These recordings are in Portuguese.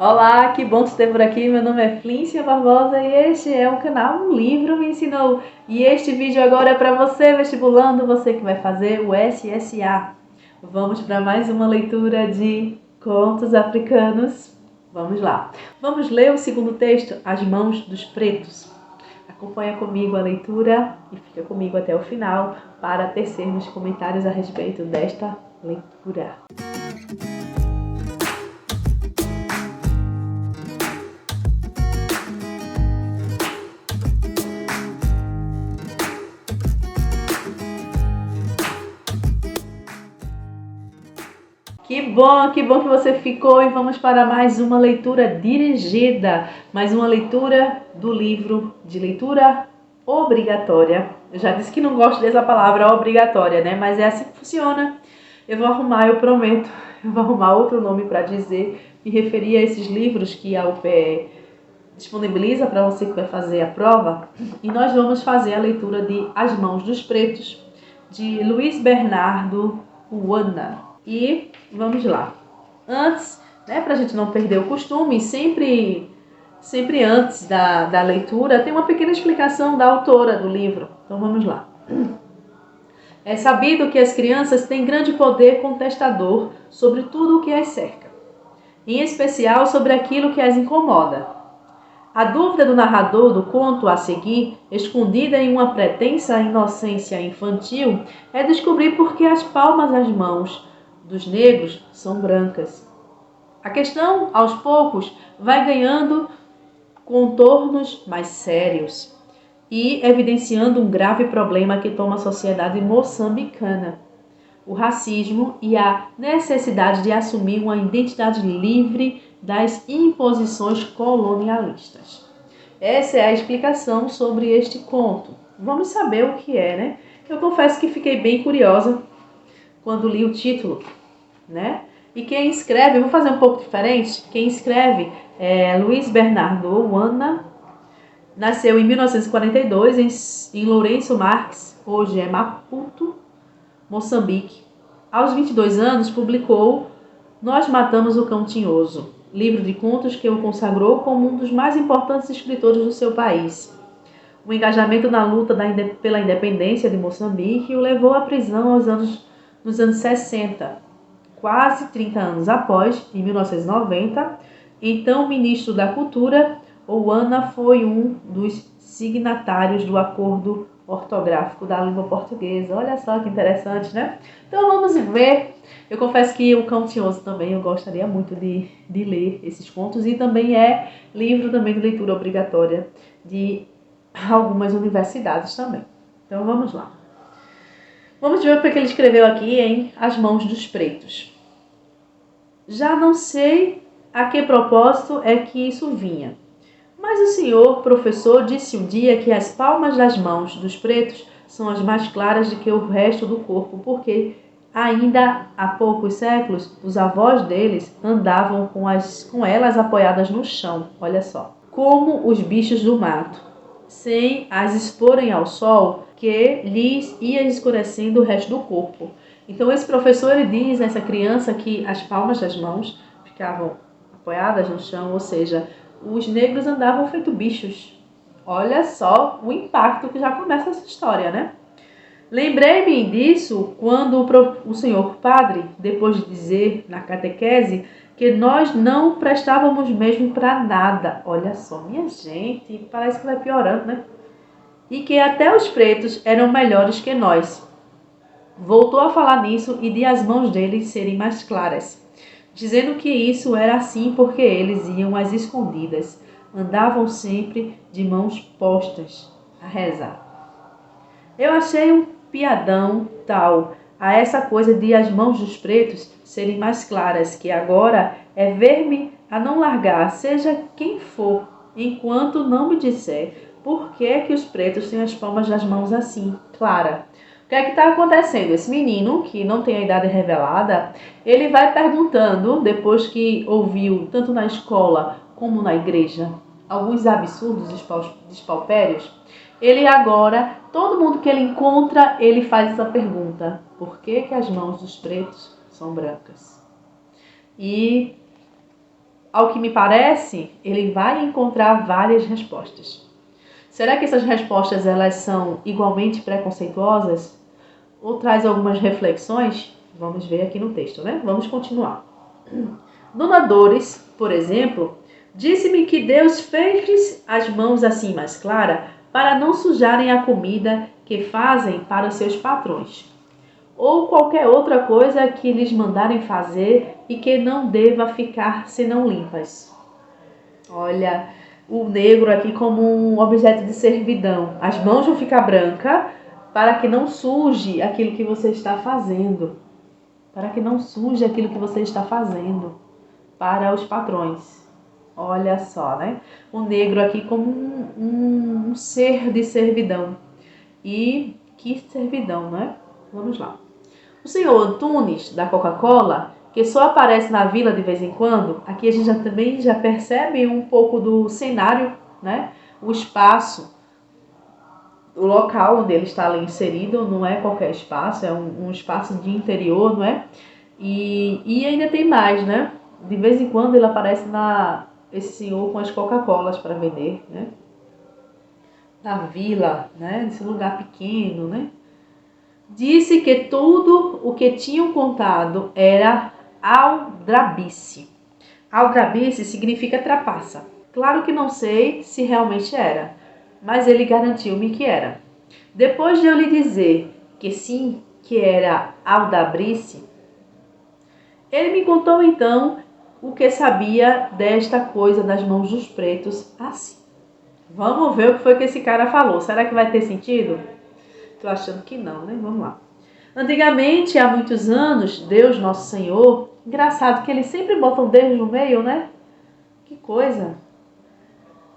Olá, que bom te ter por aqui. Meu nome é Flíncia Barbosa e este é o canal Um Livro Me Ensinou. E este vídeo agora é para você, vestibulando, você que vai fazer o SSA. Vamos para mais uma leitura de contos africanos. Vamos lá. Vamos ler o segundo texto, As Mãos dos Pretos. Acompanha comigo a leitura e fica comigo até o final para tecermos comentários a respeito desta leitura. Que bom que você ficou e vamos para mais uma leitura dirigida, mais uma leitura do livro de leitura obrigatória. Eu já disse que não gosto dessa palavra obrigatória, né? Mas é assim que funciona. Eu vou arrumar, eu prometo, eu vou arrumar outro nome para dizer, me referir a esses livros que a UPE disponibiliza para você que vai fazer a prova. E nós vamos fazer a leitura de As Mãos dos Pretos, de Luiz Bernardo Uana. E vamos lá. Antes, né, para a gente não perder o costume, sempre antes da leitura, tem uma pequena explicação da autora do livro. Então vamos lá. É sabido que as crianças têm grande poder contestador sobre tudo o que as cerca, em especial sobre aquilo que as incomoda. A dúvida do narrador do conto a seguir, escondida em uma pretensa inocência infantil, é descobrir por que as palmas das mãos dos negros são brancas. A questão, aos poucos, vai ganhando contornos mais sérios e evidenciando um grave problema que toma a sociedade moçambicana: o racismo e a necessidade de assumir uma identidade livre das imposições colonialistas. Essa é a explicação sobre este conto. Vamos saber o que é, né? Eu confesso que fiquei bem curiosa quando li o título, né? E quem escreve, eu vou fazer um pouco diferente, quem escreve é Luiz Bernardo Uana, nasceu em 1942 em Lourenço Marques, hoje é Maputo, Moçambique. Aos 22 anos, publicou Nós Matamos o Cão Tinhoso, livro de contos que o consagrou como um dos mais importantes escritores do seu país. O engajamento na luta pela independência de Moçambique o levou à prisão nos anos 60, quase 30 anos após, em 1990, então ministro da Cultura, Uana foi um dos signatários do Acordo Ortográfico da Língua Portuguesa. Olha só que interessante, né? Então vamos ver. Eu confesso que o Cão Tinhoso também eu gostaria muito de ler esses contos, e também é livro também de leitura obrigatória de algumas universidades também. Então vamos lá. Vamos ver o que ele escreveu aqui em As Mãos dos Pretos. Já não sei a que propósito é que isso vinha, mas o senhor professor disse um dia que as palmas das mãos dos pretos são as mais claras do que o resto do corpo, porque ainda há poucos séculos os avós deles andavam com elas apoiadas no chão, olha só, como os bichos do mato, sem as exporem ao sol que lhes ia escurecendo o resto do corpo. Então esse professor ele diz a essa criança que as palmas das mãos ficavam apoiadas no chão, ou seja, os negros andavam feito bichos. Olha só o impacto que já começa essa história, né? Lembrei-me disso quando o senhor padre, depois de dizer na catequese que nós não prestávamos mesmo para nada. Olha só, minha gente, parece que vai piorando, né? E que até os pretos eram melhores que nós. Voltou a falar nisso e de as mãos deles serem mais claras, dizendo que isso era assim porque eles iam às escondidas, andavam sempre de mãos postas a rezar. Eu achei um piadão tal a essa coisa de as mãos dos pretos serem mais claras, que agora é ver-me a não largar, seja quem for, enquanto não me disser por que os pretos têm as palmas das mãos assim, clara. O que é que está acontecendo? Esse menino, que não tem a idade revelada, ele vai perguntando, depois que ouviu, tanto na escola como na igreja, alguns absurdos despaupérios, ele agora, todo mundo que ele encontra, ele faz essa pergunta: por que as mãos dos pretos são brancas? E ao que me parece, ele vai encontrar várias respostas. Será que essas respostas elas são igualmente preconceituosas? Ou traz algumas reflexões? Vamos ver aqui no texto, né? Vamos continuar. Dona Dores, por exemplo, disse-me que Deus fez-lhes as mãos assim mais claras para não sujarem a comida que fazem para os seus patrões, ou qualquer outra coisa que lhes mandarem fazer e que não deva ficar senão limpas. Olha, o negro aqui como um objeto de servidão. As mãos vão ficar brancas para que não suje aquilo que você está fazendo. Para que não suje aquilo que você está fazendo para os patrões. Olha só, né? O negro aqui como um ser de servidão. E que servidão, né? Vamos lá. O senhor Antunes, da Coca-Cola, que só aparece na vila de vez em quando, aqui a gente também já percebe um pouco do cenário, né? O espaço, o local onde ele está ali inserido, não é qualquer espaço, é um espaço de interior, não é? E ainda tem mais, né? De vez em quando ele aparece esse senhor com as Coca-Colas para vender, né? Na vila, né? Nesse lugar pequeno, né? Disse que tudo o que tinham contado era aldrabice. Aldrabice significa trapaça. Claro que não sei se realmente era, mas ele garantiu-me que era. Depois de eu lhe dizer que sim, que era aldrabice, ele me contou então o que sabia desta coisa das mãos dos pretos assim. Vamos ver o que foi que esse cara falou. Será que vai ter sentido? Tô achando que não, né? Vamos lá. Antigamente, há muitos anos, Deus, nosso Senhor, engraçado que eles sempre botam Deus no meio, né? Que coisa.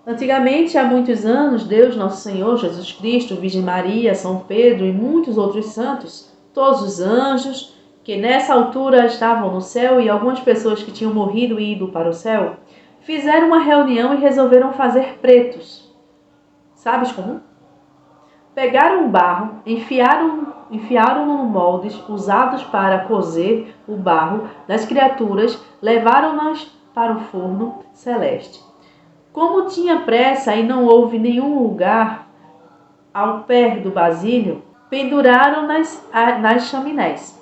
Antigamente, há muitos anos, Deus, nosso Senhor, Jesus Cristo, Virgem Maria, São Pedro e muitos outros santos, todos os anjos que nessa altura estavam no céu e algumas pessoas que tinham morrido e ido para o céu, fizeram uma reunião e resolveram fazer pretos. Sabes como? Pegaram o barro, enfiaram-no no moldes usados para cozer o barro das criaturas, levaram-nas para o forno celeste. Como tinha pressa e não houve nenhum lugar ao pé do vasilho, penduraram-nas nas chaminés.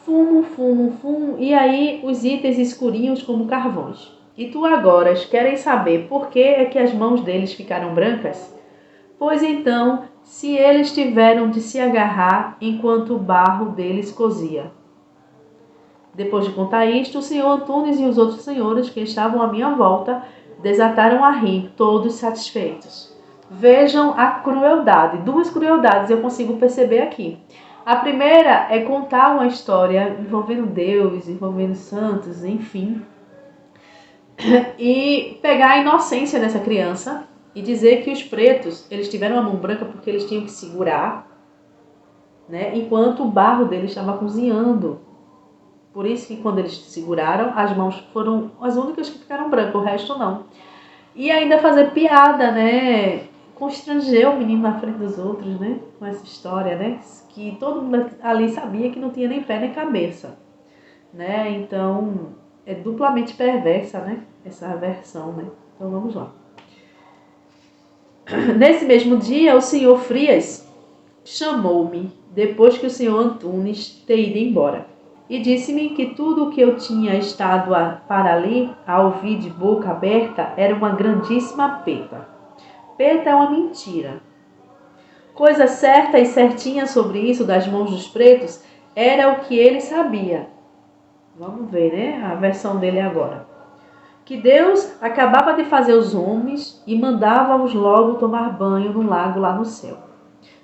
Fumo, fumo, fumo, e aí os itens escurinhos como carvões. E tu agora querem saber por que é que as mãos deles ficaram brancas? Pois então, se eles tiveram de se agarrar enquanto o barro deles cozia. Depois de contar isto, o senhor Antunes e os outros senhores que estavam à minha volta desataram a rir, todos satisfeitos. Vejam a crueldade. Duas crueldades eu consigo perceber aqui. A primeira é contar uma história envolvendo Deus, envolvendo santos, enfim, e pegar a inocência dessa criança e dizer que os pretos, eles tiveram a mão branca porque eles tinham que segurar, né, enquanto o barro deles estava cozinhando. Por isso que quando eles seguraram, as mãos foram as únicas que ficaram brancas, o resto não. E ainda fazer piada, né, constranger o menino na frente dos outros, né, com essa história, né, que todo mundo ali sabia que não tinha nem pé nem cabeça, né, então é duplamente perversa, né, essa versão, né. Então vamos lá. Nesse mesmo dia, o senhor Frias chamou-me, depois que o senhor Antunes ter ido embora, e disse-me que tudo o que eu tinha estado para ali, a ouvir de boca aberta, era uma grandíssima peta. Peta é uma mentira. Coisa certa e certinha sobre isso das mãos dos pretos era o que ele sabia. Vamos ver, né? A versão dele agora. Que Deus acabava de fazer os homens e mandava-os logo tomar banho no lago lá no céu.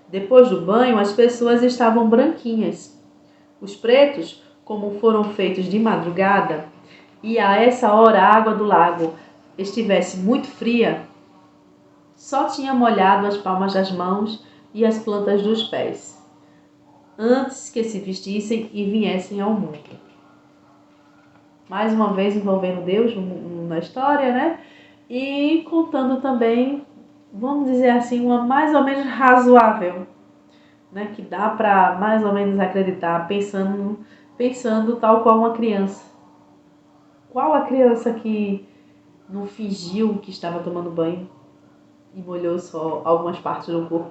Depois do banho, as pessoas estavam branquinhas. Os pretos, como foram feitos de madrugada, e a essa hora a água do lago estivesse muito fria, só tinha molhado as palmas das mãos e as plantas dos pés, antes que se vestissem e viessem ao mundo. Mais uma vez envolvendo Deus na história, né? E contando também, vamos dizer assim, uma mais ou menos razoável, né? Que dá para mais ou menos acreditar, pensando tal qual uma criança. Qual a criança que não fingiu que estava tomando banho e molhou só algumas partes do corpo?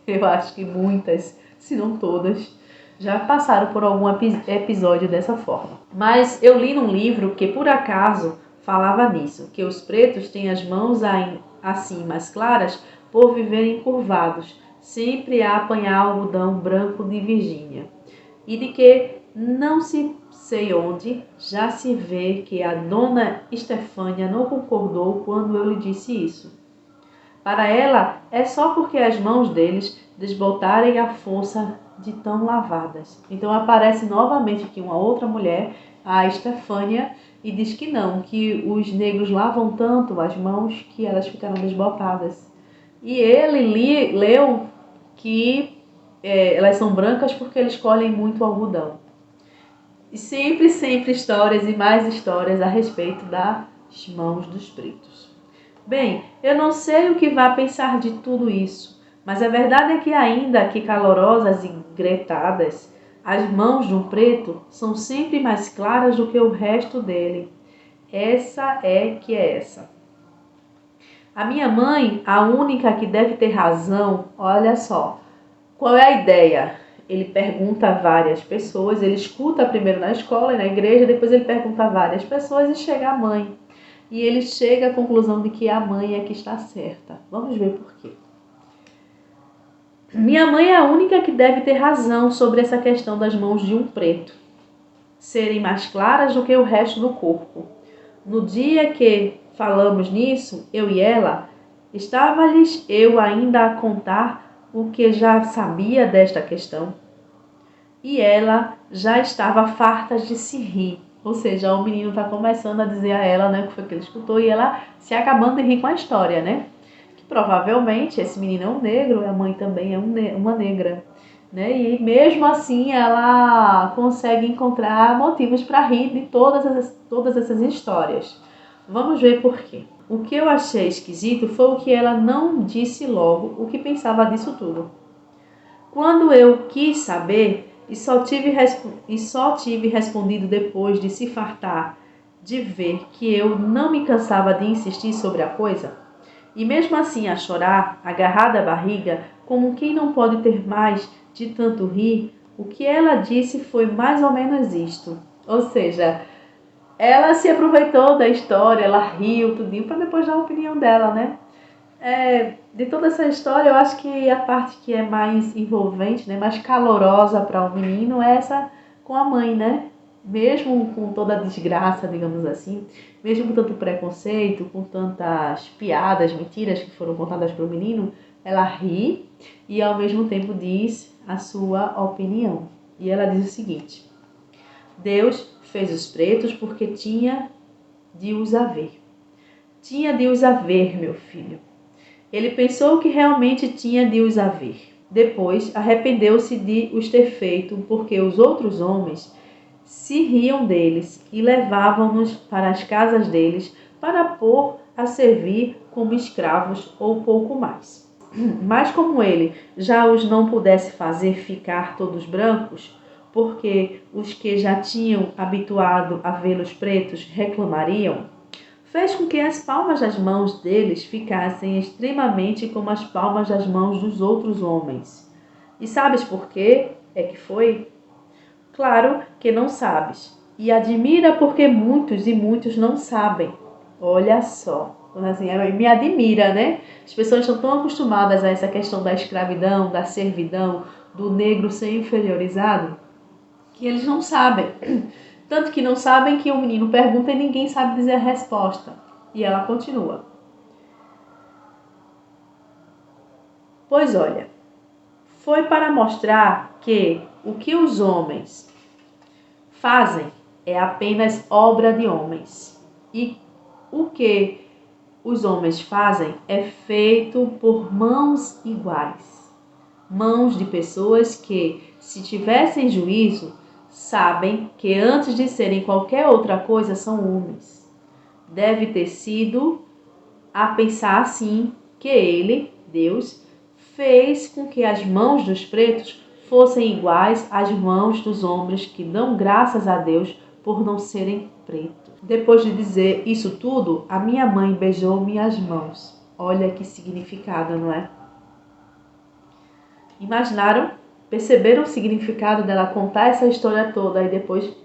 Eu acho que muitas, se não todas, já passaram por algum episódio dessa forma. Mas eu li num livro que, por acaso, falava nisso, que os pretos têm as mãos assim mais claras por viverem curvados, sempre a apanhar algodão branco de Virgínia. E de que não se sei onde já se vê que a dona Estefânia não concordou quando eu lhe disse isso. Para ela, é só porque as mãos deles desbotarem a força de tão lavadas. Então aparece novamente aqui uma outra mulher, a Estefânia, e diz que não, que os negros lavam tanto as mãos que elas ficaram desbotadas. E ele leu que elas são brancas porque eles colhem muito algodão. E sempre histórias e mais histórias a respeito das mãos dos pretos. Bem, eu não sei o que vai pensar de tudo isso, mas a verdade é que ainda que calorosas e gretadas, as mãos de um preto são sempre mais claras do que o resto dele. Essa é essa. A minha mãe, a única que deve ter razão, olha só. Qual é a ideia? Ele pergunta a várias pessoas, ele escuta primeiro na escola e na igreja, depois ele pergunta a várias pessoas e chega a mãe. E ele chega à conclusão de que a mãe é que está certa. Vamos ver por quê. Minha mãe é a única que deve ter razão sobre essa questão das mãos de um preto serem mais claras do que o resto do corpo. No dia que falamos nisso, eu e ela, estava-lhes eu ainda a contar o que já sabia desta questão. E ela já estava farta de se rir. Ou seja, o menino está começando a dizer a ela, né, o que foi que ele escutou, e ela se acabando de rir com a história, né? Que provavelmente esse menino é um negro, a mãe também é uma negra, né? E mesmo assim ela consegue encontrar motivos para rir de todas essas histórias. Vamos ver por quê. O que eu achei esquisito foi o que ela não disse logo o que pensava disso tudo. Quando eu quis saber, e só tive respondido depois de se fartar de ver que eu não me cansava de insistir sobre a coisa, e mesmo assim a chorar, agarrada à barriga, como quem não pode ter mais de tanto rir, o que ela disse foi mais ou menos isto. Ou seja, ela se aproveitou da história, ela riu tudinho para depois dar a opinião dela, né? De toda essa história, eu acho que a parte que é mais envolvente, né, mais calorosa para o menino é essa com a mãe, né? Mesmo com toda a desgraça, digamos assim, mesmo com tanto preconceito, com tantas piadas, mentiras que foram contadas para o menino, ela ri e ao mesmo tempo diz a sua opinião. E ela diz o seguinte: Deus fez os pretos porque tinha de os haver. Tinha de os haver, meu filho. Ele pensou que realmente tinha de os haver. Depois, arrependeu-se de os ter feito, porque os outros homens se riam deles e levavam-nos para as casas deles para pôr a servir como escravos ou pouco mais. Mas como ele já os não pudesse fazer ficar todos brancos, porque os que já tinham habituado a vê-los pretos reclamariam, fez com que as palmas das mãos deles ficassem extremamente como as palmas das mãos dos outros homens. E sabes por quê é que foi? Claro que não sabes. E admira porque muitos e muitos não sabem. Olha só. Assim, me admira, né? As pessoas estão tão acostumadas a essa questão da escravidão, da servidão, do negro ser inferiorizado, que eles não sabem. Tanto que não sabem que o menino pergunta e ninguém sabe dizer a resposta. E ela continua. Pois olha, foi para mostrar que o que os homens fazem é apenas obra de homens. E o que os homens fazem é feito por mãos iguais. Mãos de pessoas que, se tivessem juízo, sabem que antes de serem qualquer outra coisa são homens. Deve ter sido a pensar assim que ele, Deus, fez com que as mãos dos pretos fossem iguais às mãos dos homens que dão graças a Deus por não serem pretos. Depois de dizer isso tudo, a minha mãe beijou minhas mãos. Olha que significado, não é? Imaginaram? Perceberam o significado dela contar essa história toda e depois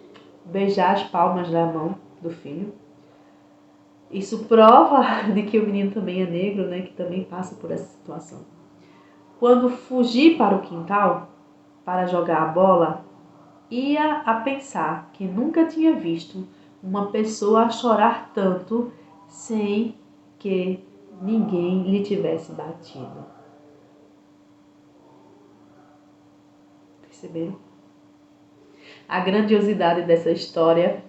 beijar as palmas da mão do filho? Isso prova de que o menino também é negro, né? Que também passa por essa situação. Quando fugi para o quintal para jogar a bola, ia a pensar que nunca tinha visto uma pessoa chorar tanto sem que ninguém lhe tivesse batido. Perceberam? A grandiosidade dessa história,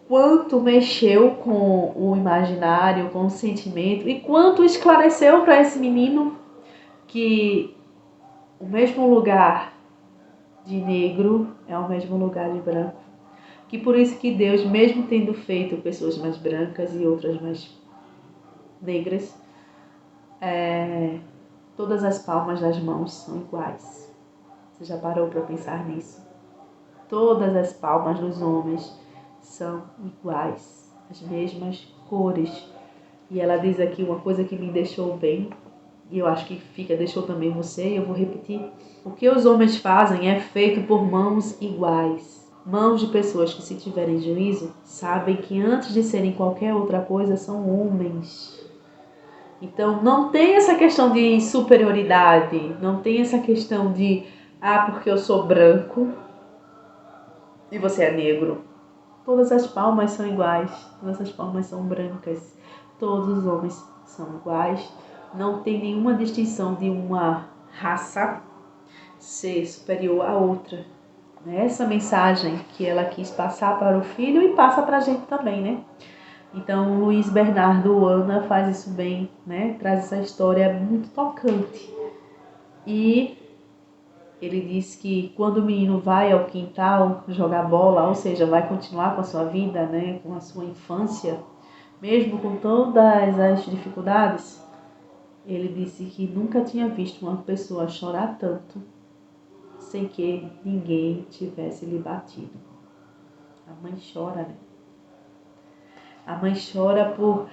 quanto mexeu com o imaginário, com o sentimento e quanto esclareceu para esse menino que o mesmo lugar de negro é o mesmo lugar de branco. Que por isso que Deus, mesmo tendo feito pessoas mais brancas e outras mais negras, todas as palmas das mãos são iguais. Você já parou para pensar nisso? Todas as palmas dos homens são iguais, as mesmas cores. E ela diz aqui uma coisa que me deixou bem, e eu acho que deixou também você, e eu vou repetir. O que os homens fazem é feito por mãos iguais. Mãos de pessoas que, se tiverem juízo, sabem que antes de serem qualquer outra coisa, são homens. Então, não tem essa questão de superioridade, não tem essa questão de, porque eu sou branco e você é negro. Todas as palmas são iguais, todas as palmas são brancas, todos os homens são iguais. Não tem nenhuma distinção de uma raça ser superior à outra. Essa mensagem que ela quis passar para o filho e passa para a gente também, né? Então, Luiz Bernardo Ana faz isso bem, né? Traz essa história muito tocante. E ele diz que quando o menino vai ao quintal jogar bola, ou seja, vai continuar com a sua vida, né? Com a sua infância, mesmo com todas as dificuldades, ele disse que nunca tinha visto uma pessoa chorar tanto sem que ninguém tivesse lhe batido. A mãe chora, né? A mãe chora por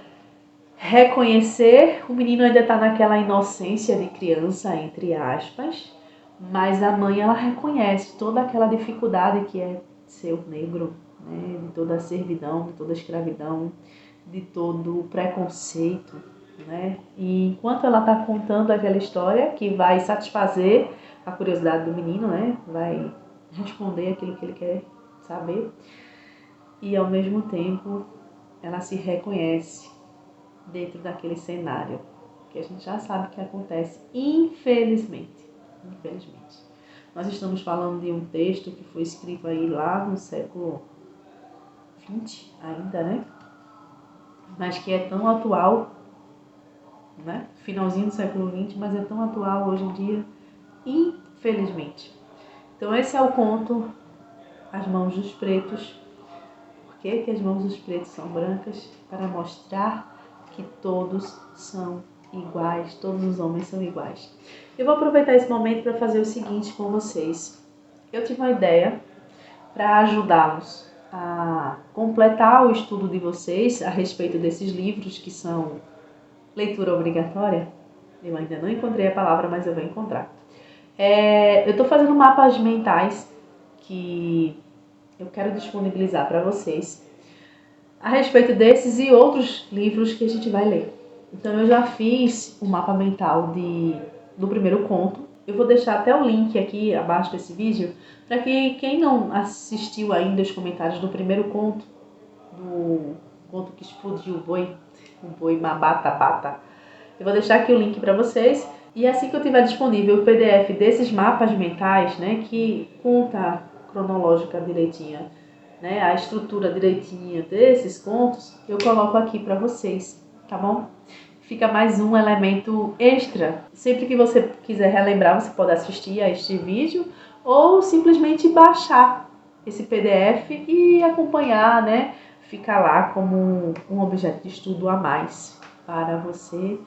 reconhecer, o menino ainda está naquela inocência de criança, entre aspas, mas a mãe, ela reconhece toda aquela dificuldade que é ser o negro, né? De toda a servidão, de toda a escravidão, de todo o preconceito, né? E enquanto ela está contando aquela história que vai satisfazer a curiosidade do menino, né? Vai responder aquilo que ele quer saber, e ao mesmo tempo ela se reconhece dentro daquele cenário que a gente já sabe que acontece, infelizmente. Infelizmente. Nós estamos falando de um texto que foi escrito aí lá no século XX ainda, né? Mas que é tão atual, né? Finalzinho do século XX, mas é tão atual hoje em dia, infelizmente. Então esse é o conto As Mãos dos Pretos. Por que as mãos dos pretos são brancas? Para mostrar que todos são iguais, todos os homens são iguais. Eu vou aproveitar esse momento para fazer o seguinte com vocês. Eu tive uma ideia para ajudá-los a completar o estudo de vocês a respeito desses livros que são leitura obrigatória. Eu ainda não encontrei a palavra, mas eu vou encontrar. Eu estou fazendo mapas mentais que eu quero disponibilizar para vocês a respeito desses e outros livros que a gente vai ler. Então eu já fiz o mapa mental do primeiro conto. Eu vou deixar até o link aqui abaixo desse vídeo para que quem não assistiu ainda os comentários do primeiro conto, do conto que explodiu o boi Mabata, eu vou deixar aqui o link para vocês. E assim que eu tiver disponível o PDF desses mapas mentais, né, que conta cronológica direitinha, né, a estrutura direitinha desses contos, eu coloco aqui para vocês, tá bom? Fica mais um elemento extra. Sempre que você quiser relembrar, você pode assistir a este vídeo ou simplesmente baixar esse PDF e acompanhar, né? Fica lá como um objeto de estudo a mais para você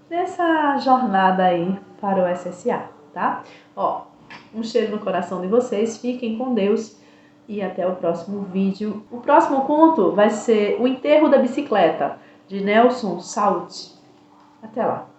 nessa jornada aí para o SSA, tá? Ó, um cheiro no coração de vocês, fiquem com Deus. e até o próximo vídeo. O próximo conto vai ser O Enterro da Bicicleta, de Nelson Saud. Até lá!